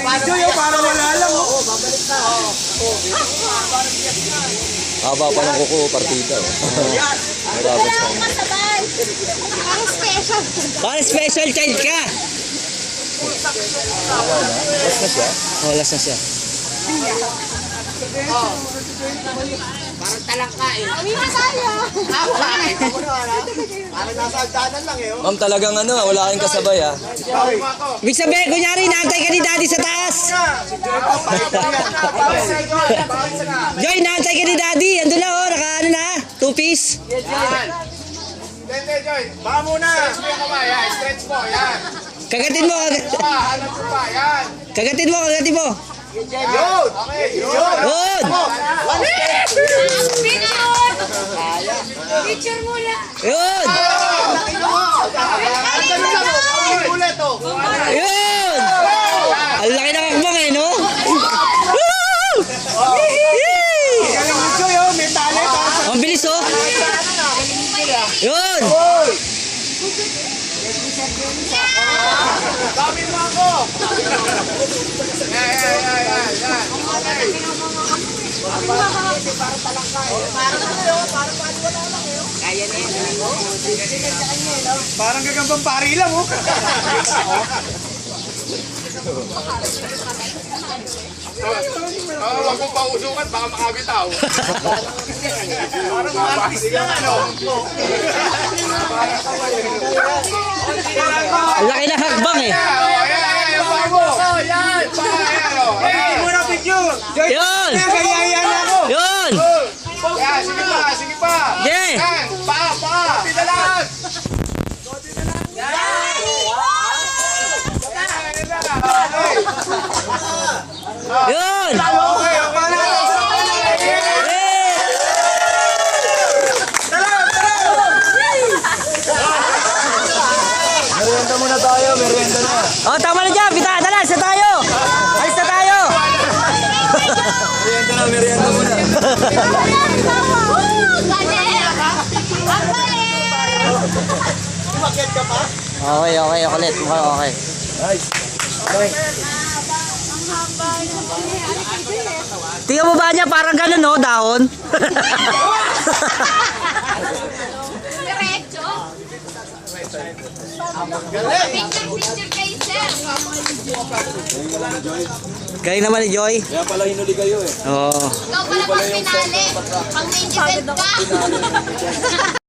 Joy, para wala lang. Oo, babalik na. Haba pa ng kuko, partida. Marabas pa. Masabay. Ang special. Parang special child ka. Last na siya. Oh, last na siya. Parang talangka eh. May masaya. Parang nasa agdanan lang eh. Ma'am, talagang ano, wala kayong kasabay ah. Ibig sabihin, kunyari, naantay ka ni daddy sa taas. Joy, naantay ka ni daddy. Ando na, oh, naka ano na, two-piece. Hindi, Joy. Baka muna. Stretch mo, yan. Kagatin mo, Hanap mo pa, yan. kagatin mo, kagatin mo. Yun. Okay, yun. Yun! Picture. Picture muna. Yun! Ulit, oh. Yun! Ang laki ng akbang eh, no? Woo! Yee! Galing mo, Joy, oh. May talent, oh. Ang bilis, oh. Yun! Dami mo ako. Yan. Okay. Parang gagambang pari lang, oh. Huwag mong pausukan, baka makabitaw. Parang artist lang, ano? Ang laki ng hakbang eh. Yun! Yun! Sige pa. Yeah! Pa. Pidalas. Yun! Okay. Merienda muna tayo, merienda na. Oh, tama na dyan. Bita, dala, sa tayo. Alis na tayo. Merienda muna. Okay, ulit. Okay. Tingnan mo ba niya parang ganun, no? Dahon. Diretso. Picture kayo, sir. Kayo naman ni Joy. Kaya pala hinuli kayo eh. Oo. Ikaw pala pang pinali. Pang main event ka.